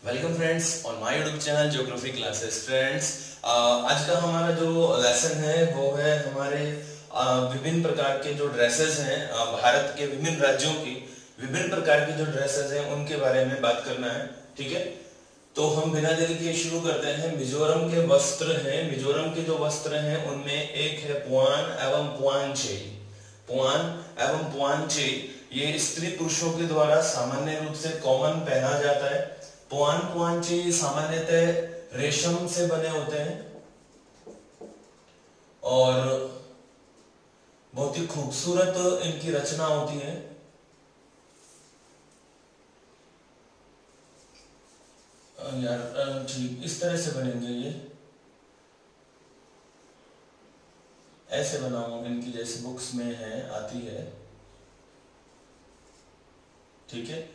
Welcome friends on my YouTube channel geography classes. Friends, आज का हमारा जो लेसन है वो है हमारे विभिन्न प्रकार के जो ड्रेसेस हैं, भारत के विभिन्न राज्यों की विभिन्न प्रकार की जो ड्रेसेस हैं उनके बारे में बात करना है। ठीक है, तो हम बिना देरी के शुरू करते हैं। मिजोरम के वस्त्र हैं, मिजोरम के जो वस्त्र हैं उनमें एक है पुआन एवं पुआनचे। पुआन एवं पुआनचे ये स्त्री पुरुषों के द्वारा सामान्य रूप से कॉमन पहना जाता है। पुआन पुआनचे सामान्यतः रेशम से बने होते हैं और बहुत ही खूबसूरत इनकी रचना होती है। यार ठीक इस तरह से बनेंगे, ये ऐसे बनाऊंगा इनकी जैसे बुक्स में है आती है। ठीक है,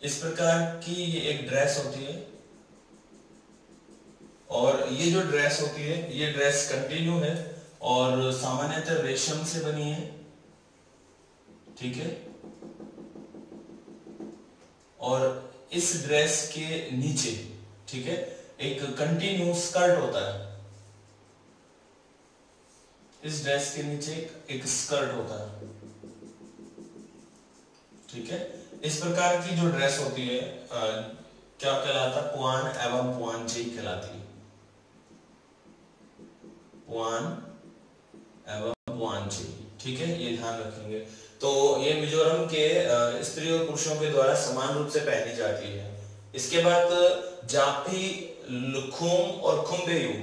इस प्रकार की ये एक ड्रेस होती है और ये जो ड्रेस होती है ये ड्रेस कंटिन्यू है और सामान्यतः रेशम से बनी है। ठीक है, और इस ड्रेस के नीचे ठीक है एक कंटिन्यू स्कर्ट होता है। इस ड्रेस के नीचे एक स्कर्ट होता है। ठीक है, इस प्रकार की जो ड्रेस होती है क्या कहलाता है? पुआन एवं पुआनचे कहलाती है। पुआन एवं पुआनचे, ठीक है, ये ध्यान रखेंगे। तो ये मिजोरम के स्त्री और पुरुषों के द्वारा समान रूप से पहनी जाती है। इसके बाद जापी, लुखुम और खुम्बेयू।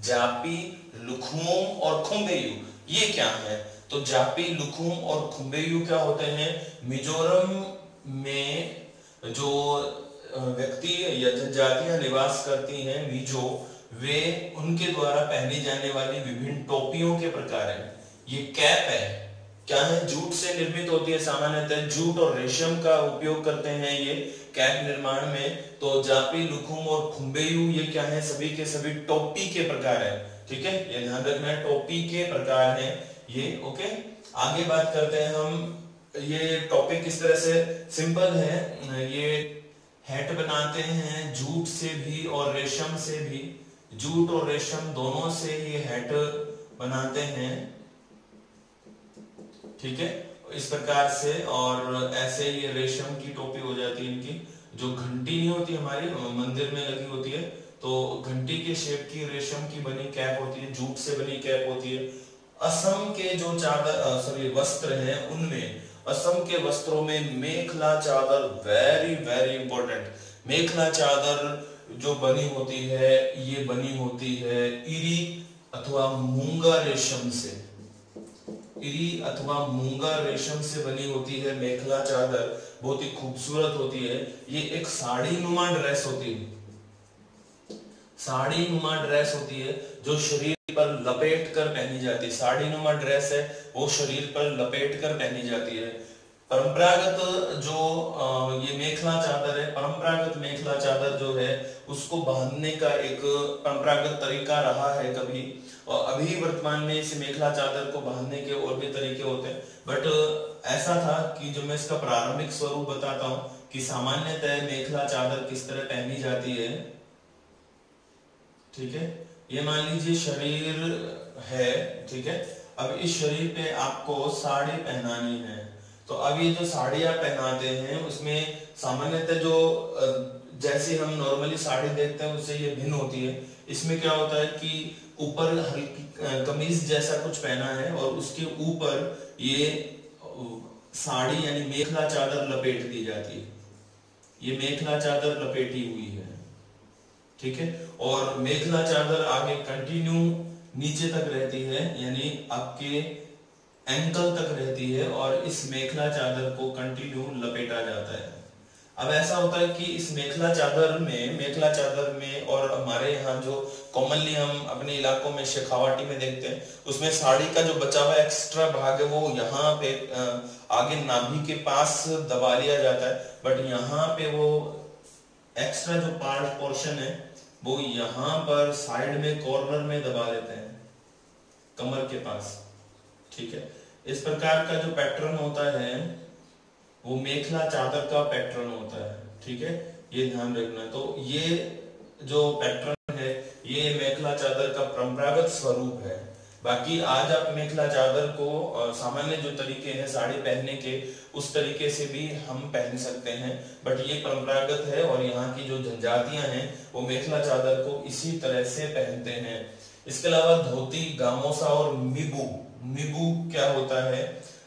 जापी, लुखुम और खुम्बेयू ये क्या है? तो जापी, लुखुम और खुम्बेयू क्या होते हैं? मिजोरम में जो व्यक्ति या जनजातियां निवास करती हैं मिजो, वे उनके द्वारा पहनी जाने वाली विभिन्न टोपियों के प्रकार हैं। ये कैप है, क्या है? जूट से निर्मित होती है। सामान्यतः जूट और रेशम का उपयोग करते हैं ये कैप निर्माण में। तो जापी, लुखुम और खुम्बेयू ये क्या है? सभी के सभी टोपी के प्रकार है। ठीक है, ये ध्यान रखना है, टोपी के प्रकार हैं ये। ओके, आगे बात करते हैं हम। ये टॉपिक किस तरह से सिंपल है। ये हैट बनाते हैं जूट से भी और रेशम से भी। जूट और रेशम दोनों से ये हैट बनाते हैं। ठीक है, इस प्रकार से। और ऐसे ये रेशम की टोपी हो जाती है इनकी। जो घंटी नहीं होती हमारी मंदिर में लगी होती है, तो घंटी के शेप की रेशम की बनी कैप होती है, जूट से बनी कैप होती है। असम के जो वस्त्र हैं उनमें, असम के वस्त्रों में मेखला चादर वेरी वेरी इंपॉर्टेंट। मेखला चादर जो बनी होती है ये बनी होती है इरी अथवा मूंगा रेशम से। इरी अथवा मूंगा रेशम से बनी होती है मेखला चादर। बहुत ही खूबसूरत होती है। ये एक साड़ी नुमा ड्रेस होती है। साड़ी नुमा ड्रेस होती है जो शरीर पर लपेट कर पहनी जाती है। साड़ी नुमा ड्रेस है वो शरीर पर लपेट कर पहनी जाती है। परंपरागत जो ये मेखला चादर है, परंपरागत मेखला चादर जो है उसको बांधने का एक परंपरागत तरीका रहा है कभी, और अभी वर्तमान में इस मेखला चादर को बांधने के और भी तरीके होते हैं। बट ऐसा था कि जो मैं इसका प्रारंभिक स्वरूप बताता हूँ कि सामान्यतः मेखला चादर किस तरह पहनी जाती है। ठीक है, ये मान लीजिए शरीर है। ठीक है, अब इस शरीर पे आपको साड़ी पहनानी है। तो अब ये जो साड़ी आप पहनाते हैं उसमें सामान्यतः जो जैसे हम नॉर्मली साड़ी देखते हैं उससे ये भिन्न होती है। इसमें क्या होता है कि ऊपर हल्की कमीज जैसा कुछ पहना है और उसके ऊपर ये साड़ी यानी मेखला चादर लपेट दी जाती है। ये मेखला चादर लपेटी हुई है। ठीक है, और मेखला चादर आगे कंटिन्यू नीचे तक रहती है, यानी आपके एंकल तक रहती है और इस मेखला चादर को कंटिन्यू लपेटा जाता है। अब ऐसा होता है कि इस मेखला चादर में और हमारे यहाँ जो कॉमनली हम अपने इलाकों में शेखावाटी में देखते हैं उसमें साड़ी का जो बचा हुआ एक्स्ट्रा भाग है वो यहाँ पे आगे नाभि के पास दबा लिया जाता है। बट यहाँ पे वो एक्स्ट्रा जो पार्ट पोर्शन है वो यहाँ पर साइड में कॉर्नर में दबा देते हैं कमर के पास। ठीक है, इस प्रकार का जो पैटर्न होता है वो मेखला चादर का पैटर्न होता है। ठीक है, ये ध्यान रखना। तो ये जो पैटर्न है ये मेखला चादर का परंपरागत स्वरूप है। बाकी आज आप मेखला चादर को सामान्य जो तरीके हैं साड़ी पहनने के उस तरीके से भी हम पहन सकते हैं, बट ये परंपरागत है और यहाँ की जो जनजातियां हैं वो मेखला चादर को इसी तरह से पहनते हैं। इसके अलावा धोती, गामोसा और मिबू। मिबू क्या होता है?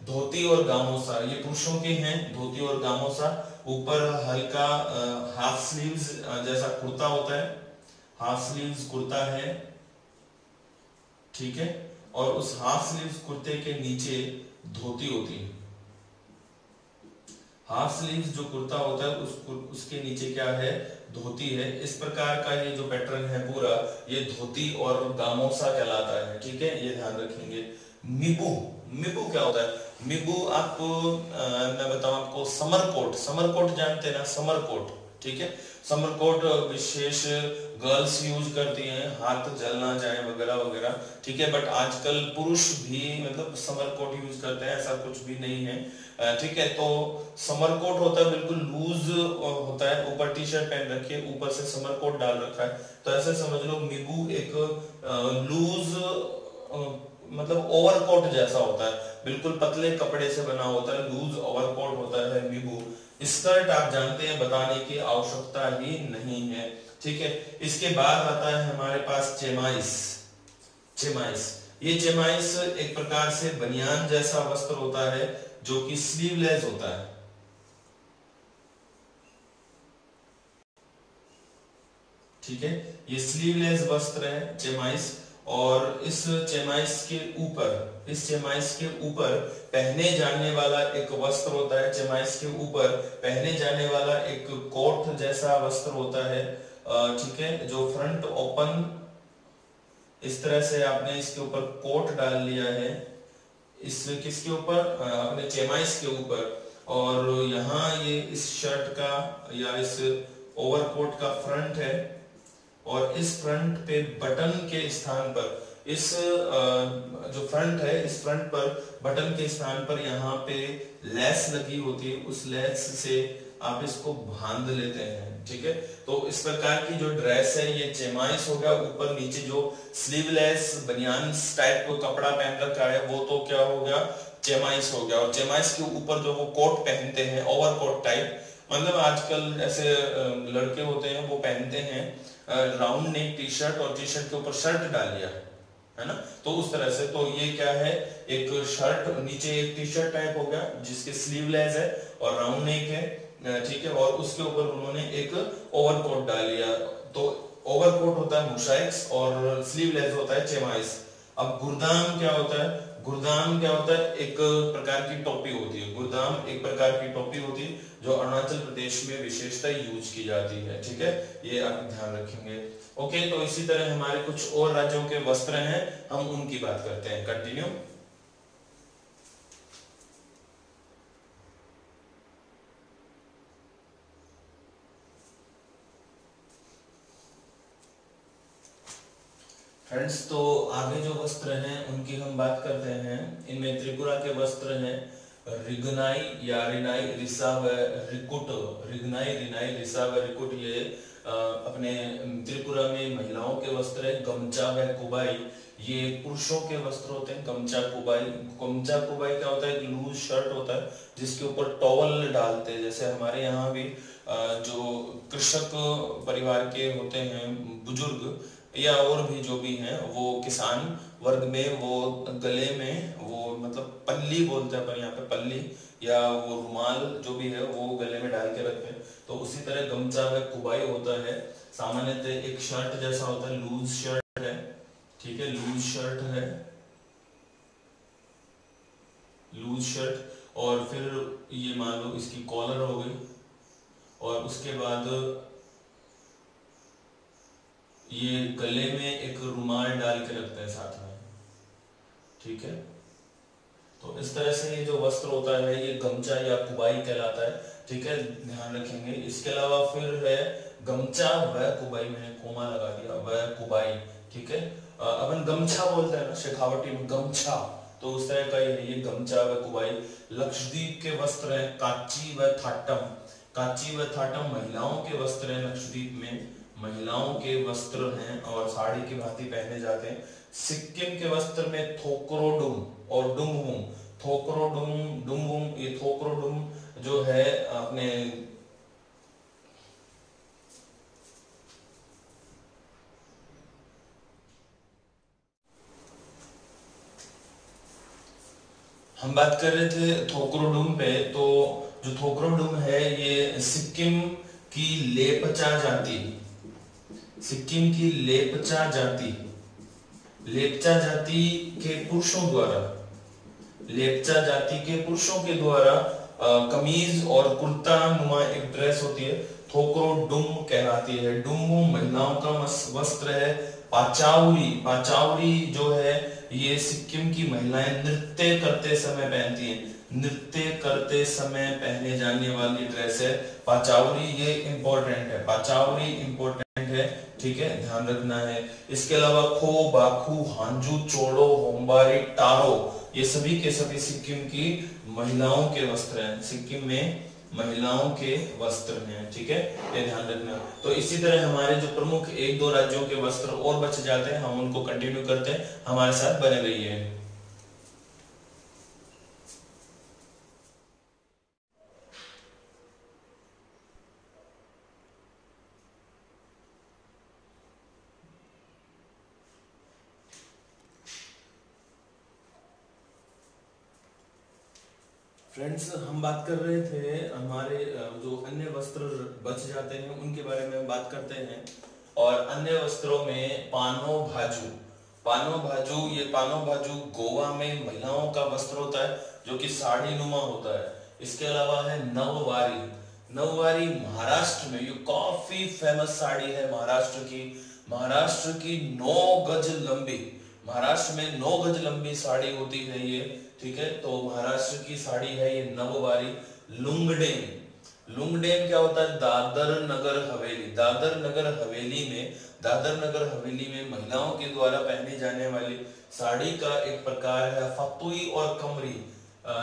धोती और गामोसा ये पुरुषों के हैं, धोती और गामोसा। ऊपर हल्का हाफ स्लीव्स जैसा कुर्ता होता है, हाफ स्लीव्स कुर्ता है, ठीक है, और उस हाफ स्लीव्स कुर्ते के नीचे धोती होती है। हाफ स्लीव्स जो कुर्ता होता है उसके नीचे क्या है? धोती है। इस प्रकार का ये जो पैटर्न है पूरा ये धोती और गामोसा कहलाता है, ठीक है, ये ध्यान रखेंगे। मिबू, मिबू क्या होता है? मिबू आपको मैं बताऊं आपको, समर कोट, समर कोट जानते हैं ना, समर कोट, ठीक है। समर कोट विशेष गर्ल्स यूज करती हैं, हाथ जल ना जाए वगैरह वगैरह, ठीक है, बट आजकल पुरुष भी मतलब समर कोट यूज करते हैं, ऐसा कुछ भी नहीं है, ठीक है। तो समर कोट होता है बिल्कुल लूज होता है, ऊपर टी शर्ट पहन रखी है, ऊपर से समर कोट डाल रखा है, तो ऐसे समझ लो मिबू एक लूज मतलब ओवरकोट जैसा होता है, बिल्कुल पतले कपड़े से बना होता है, लूज ओवरकोट होता है मिबू। स्कर्ट आप जानते हैं, बताने की आवश्यकता ही नहीं है, ठीक है। इसके बाद आता है हमारे पास चेमाइस। चेमाइस, ये चेमाइस एक प्रकार से बनियान जैसा वस्त्र होता है जो कि स्लीवलेस होता है, ठीक है, ये स्लीवलेस वस्त्र है चेमाइस। और इस चेमाइस के ऊपर, इस चेमाइस के ऊपर पहने जाने वाला एक वस्त्र होता है, चेमाइस के ऊपर पहने जाने वाला एक कोट जैसा वस्त्र होता है, ठीक है, जो फ्रंट ओपन, इस तरह से आपने इसके ऊपर कोट डाल लिया है, इस किसके ऊपर? अपने चेमाइस के ऊपर, और यहाँ ये इस शर्ट का या इस ओवरकोट का फ्रंट है, और इस फ्रंट पे बटन के स्थान पर, इस जो फ्रंट है इस फ्रंट पर बटन के स्थान पर यहाँ पे लेस लगी होती है, उस लेस से आप इसको बांध लेते हैं, ठीक है। तो इस प्रकार की जो ड्रेस है ये चेमाइस हो गया। ऊपर नीचे जो स्लीवलेस बनियान टाइप को कपड़ा पहन रखा है वो तो क्या हो गया? चेमाइस हो गया। और चेमाइस के ऊपर जो वो कोट पहनते हैं ओवरकोट टाइप, मतलब आजकल ऐसे लड़के होते हैं वो पहनते हैं राउंड नेक टी शर्ट और टी शर्ट के ऊपर शर्ट डाल लिया है ना, तो उस तरह से। तो ये क्या है? एक शर्ट, नीचे एक टी शर्ट टाइप हो गया जिसके स्लीवलेस है और राउंड नेक है, ठीक है, और उसके ऊपर उन्होंने एक ओवरकोट डाल लिया। तो ओवरकोट होता है मुशाइक्स और स्लीवलेस होता है चेमाइस। अब गुरदाम क्या होता है? गुरदाम क्या होता है? एक प्रकार की टोपी होती है। गुरदाम एक प्रकार की टोपी होती है जो अरुणाचल प्रदेश में विशेषता यूज की जाती है, ठीक है, ये आप ध्यान रखेंगे। ओके, तो इसी तरह हमारे कुछ और राज्यों के वस्त्र हैं, हम उनकी बात करते हैं। कंटिन्यू। फ्रेंड्स, तो आगे जो वस्त्र हैं उनकी हम बात करते हैं। इनमें त्रिपुरा के वस्त्र हैं रिगनाई या रिनाई, रिसा व रिकुट। रिगनाई, रिनाई, रिसा व रिकुट ये अपने त्रिपुरा में महिलाओं के वस्त्र है। गमचा व कुबाई ये पुरुषों के वस्त्र होते हैं। गमचा कुबाई, गमचा कुबाई क्या होता है? एक लूज शर्ट होता है जिसके ऊपर टॉवल डालते हैं। जैसे हमारे यहाँ भी जो कृषक परिवार के होते हैं बुजुर्ग या और भी जो भी हैं वो किसान वर्ग में, वो गले में वो मतलब पल्ली बोलते हैं पर यहाँ पे पल्ली या वो रुमाल जो भी है वो गले में डाल के रखते हैं। तो उसी तरह गमचा व कुबाई होता है। सामान्यतः एक शर्ट जैसा होता है, लूज शर्ट है, ठीक है, लूज शर्ट है, लूज शर्ट, और फिर ये मान लो इसकी कॉलर हो गई, और उसके बाद ये गले में एक रुमाल डाल के रखते हैं साथ में, ठीक है। तो इस तरह से ये जो वस्त्र होता है ये गमचा या कुबाई कहलाता है, ठीक है, ध्यान रखेंगे। इसके अलावा फिर है गमचा व कुबाई, मैंने कोमा लगा दिया, व कुबाई, ठीक है। अपन गमछा बोलते हैं ना शेखावटी में, गमछा, तो उस तरह का ये गमचा व कुबाई। लक्षद्वीप के वस्त्र हैं काची व थाटम। काची व थाटम महिलाओं के वस्त्र हैं, लक्षद्वीप में महिलाओं के वस्त्र हैं और साड़ी की भांति पहने जाते हैं। सिक्किम के वस्त्र में थोकरोडुम और डुमहुम, थोकरोडुम डुमहुम, ये थोकरोडुम जो है अपने हम बात कर रहे थे थोकरोडुम पे, तो जो थोकरोडुम है ये सिक्किम की लेपचा जाति, सिक्किम की लेपचा जाति, लेपचा जाति के पुरुषों द्वारा, लेपचा जाति के पुरुषों के द्वारा कमीज और कुर्ता नुमा एक ड्रेस होती है, थोकरोडुम कहलाती है। डुम महिलाओं का वस्त्र है। पाचाउरी, पाचाउरी जो है ये सिक्किम की महिलाएं नृत्य करते समय पहनती हैं, नृत्य करते समय पहने जाने वाली ड्रेस है पाचाउरी। ये इंपॉर्टेंट है, पाचाउरी इंपॉर्टेंट है, ठीक है, ध्यान रखना है। इसके अलावा खो, बाखू, हांजू, चोड़ो, होम्बारी, टारो, ये सभी के सभी सिक्किम की महिलाओं के वस्त्र हैं, सिक्किम में महिलाओं के वस्त्र हैं, ठीक है, ये ध्यान रखना। तो इसी तरह हमारे जो प्रमुख एक दो राज्यों के वस्त्र और बच जाते हैं, हम उनको कंटिन्यू करते हैं, हमारे साथ बने रहिए। फ्रेंड्स, हम बात कर रहे थे हमारे जो अन्य वस्त्र बच जाते हैं उनके बारे में बात करते हैं। और अन्य वस्त्रों में पानो भाजू, पानो भाजू, ये पानो भाजू गोवा में महिलाओं का वस्त्र होता है जो कि साड़ी नुमा होता है। इसके अलावा है नववारी, नववारी महाराष्ट्र में, ये काफी फेमस साड़ी है महाराष्ट्र की, महाराष्ट्र की 9 गज लंबी, महाराष्ट्र में 9 गज लंबी साड़ी होती है ये, ठीक है, तो महाराष्ट्र की साड़ी है ये नववारी। लुंगडेन, लुंगडेन क्या होता है? दादर नगर हवेली, दादर नगर हवेली में, दादर नगर हवेली में महिलाओं के द्वारा पहने जाने वाली साड़ी का एक प्रकार है फतुई और कमरी,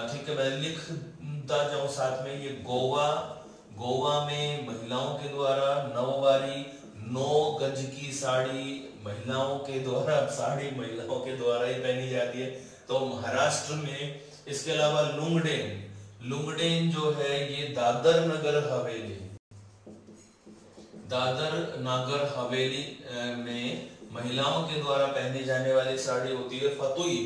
ठीक है, मैं लिखता जाऊं साथ में। ये गोवा, गोवा में महिलाओं के द्वारा नववारी 9 गज की साड़ी महिलाओं के द्वारा, साड़ी महिलाओं के द्वारा ही पहनी जाती है, तो महाराष्ट्र में। इसके अलावा लुंगडेन, लुंगडेन जो है ये दादर नगर हवेली, दादर नगर हवेली में महिलाओं के द्वारा पहनी जाने वाली साड़ी होती है फतुई।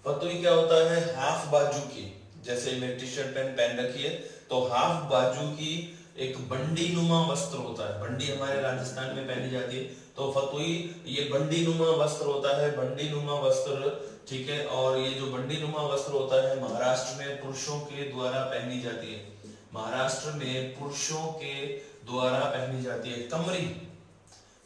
फतुई क्या होता है? हाफ बाजू की, जैसे मैं टी शर्ट पहन रखी है तो हाफ बाजू की एक बंडी नुमा वस्त्र होता है, बंडी हमारे राजस्थान में पहनी जाती है, तो फतुई ये बंडी नुमा वस्त्र होता है, बंडी नुमा वस्त्र, ठीक है। और ये जो बंडी नुमा वस्त्र होता है महाराष्ट्र में पुरुषों के द्वारा पहनी जाती है, महाराष्ट्र में पुरुषों के द्वारा पहनी जाती है। कमरी,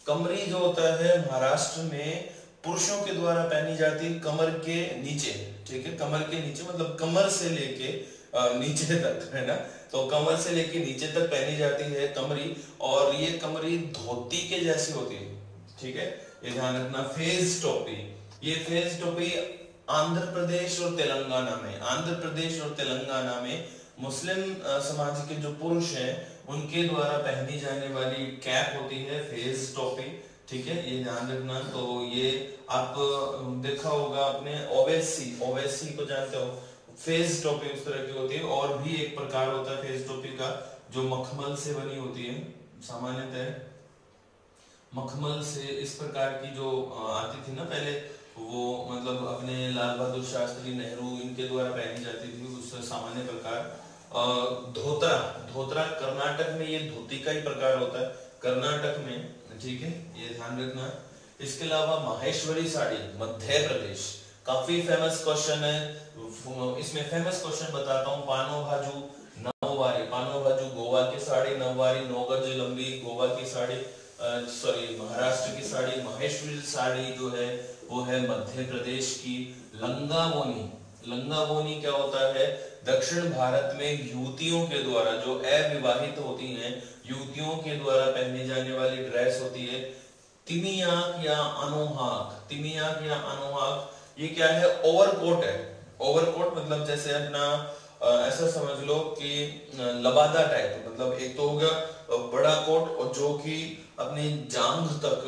कमरी जो होता है महाराष्ट्र में पुरुषों के द्वारा पहनी जाती है कमर के नीचे, ठीक है, कमर के नीचे मतलब कमर से लेके नीचे तक, है ना, तो कमर से लेके नीचे तक पहनी जाती है कमरी। और ये कमरी धोती के जैसी होती है, ठीक है, ये ध्यान रखना। फेज टोपी, ये फेज टोपी आंध्र प्रदेश और तेलंगाना में, आंध्र प्रदेश और तेलंगाना में मुस्लिम समाज के जो पुरुष हैं उनके द्वारा पहनी जाने वाली कैप होती है फेज टोपी, ठीक है, ये ध्यान रखना। तो ये आप देखा होगा आपने, ओवैसी, ओवैसी को जानते हो, फेज टोपी उस तरह की होती है। और भी एक प्रकार होता है फेज टोपी का जो मखमल से बनी होती है, सामान्यतः मखमल से इस प्रकार की जो आती थी ना पहले, वो मतलब अपने लाल बहादुर शास्त्री, नेहरू, इनके द्वारा पहनी जाती थी, उससे सामान्य प्रकार। धोतरा, धोतरा कर्नाटक में ये धोती का ही प्रकार होता है, कर्नाटक में, ठीक है, ये ध्यान रखना। इसके अलावा माहेश्वरी साड़ी मध्य प्रदेश, काफी फेमस क्वेश्चन है, इसमें फेमस क्वेश्चन बताता हूँ। पानो भाजू नववारी, पानो भाजू गोवा की साड़ी, नववारी 9 गज लंबी गोवा की साड़ी, सॉरी महाराष्ट्र की साड़ी। माहेश्वरी साड़ी जो है वो है मध्य प्रदेश की। लंगावोनी, लंगावोनी क्या होता है? दक्षिण भारत में युवतियों के द्वारा, जो अविवाहित होती हैं, युवतियों के द्वारा पहनी जाने वाली ड्रेस होती है। तिमियाक या अनोहाक, तिमियाक या अनोहाक, ये क्या है? ओवरकोट है, ओवरकोट मतलब जैसे अपना ऐसा समझ लो कि लबादा टाइप, मतलब एक तो हो गया बड़ा कोट और जो कि अपनी जांघ तक,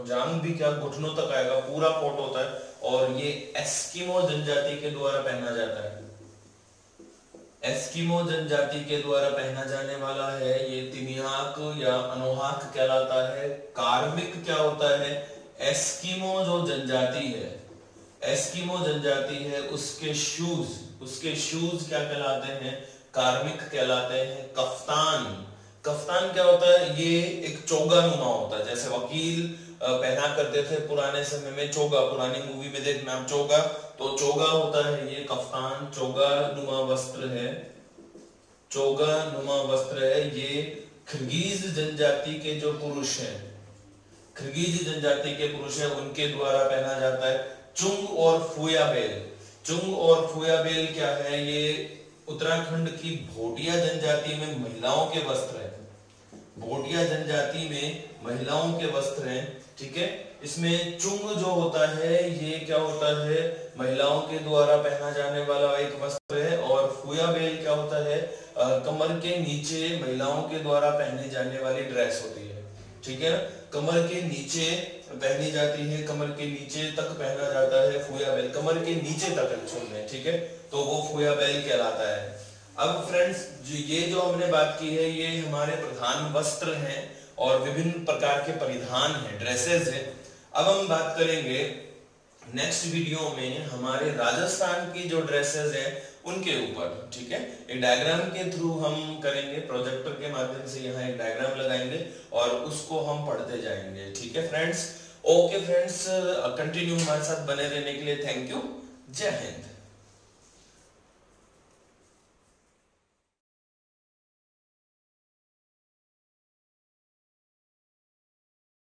जांघ भी क्या घुटनों तक आएगा, पूरा कोट होता है, और ये एस्किमो जनजाति के द्वारा पहना जाता है। एस्किमो जनजाति के द्वारा पहना जाने वाला है ये तिनियाक या अनोहाक कहलाता है। कार्मिक क्या होता है, एस्किमो जो जनजाति है, एस्किमो जनजाति है, उसके शूज क्या कहलाते हैं, कार्मिक कहलाते हैं। कफ्तान, कफ्तान क्या होता है, ये एक चोगा नुमा होता है, जैसे वकील पहना करते थे पुराने समय में चोगा, पुरानी मूवी में देखना आप चोगा, तो चोगा होता है ये कफ्तान, चोगा नुमा वस्त्र है, चोगा नुमा वस्त्र है। ये खिर्गिज जनजाति के जो पुरुष हैं, खिर्गिज जनजाति के पुरुष हैं, उनके द्वारा पहना जाता है। चुंग और फुयाबेल, चुंग और फुयाबेल क्या है, ये उत्तराखंड की भोटिया जनजाति में महिलाओं के वस्त्र है, भोटिया जनजाति में महिलाओं के वस्त्र हैं, ठीक है। इसमें चुंग जो होता है ये क्या होता है, महिलाओं के द्वारा पहना जाने वाला एक वस्त्र है, और फुयाबेल क्या होता है, कमर के नीचे महिलाओं के द्वारा पहने जाने वाली ड्रेस होती है, ठीक है। कमर के नीचे पहनी जाती है, कमर के नीचे तक पहना जाता है फुयाबेल, कमर के नीचे तक एक्चुअल में, ठीक है, तो वो फुयाबेल कहलाता है। अब फ्रेंड्स ये जो हमने बात की है ये हमारे प्रधान वस्त्र हैं और विभिन्न प्रकार के परिधान हैं, ड्रेसेस हैं। अब हम बात करेंगे नेक्स्ट वीडियो में हमारे राजस्थान की जो ड्रेसेस हैं उनके ऊपर, ठीक है। एक डायग्राम के थ्रू हम करेंगे, प्रोजेक्टर के माध्यम से यहाँ एक डायग्राम लगाएंगे और उसको हम पढ़ते जाएंगे, ठीक है फ्रेंड्स। ओके फ्रेंड्स, कंटिन्यू हमारे साथ बने रहने के लिए थैंक यू। जय हिंद।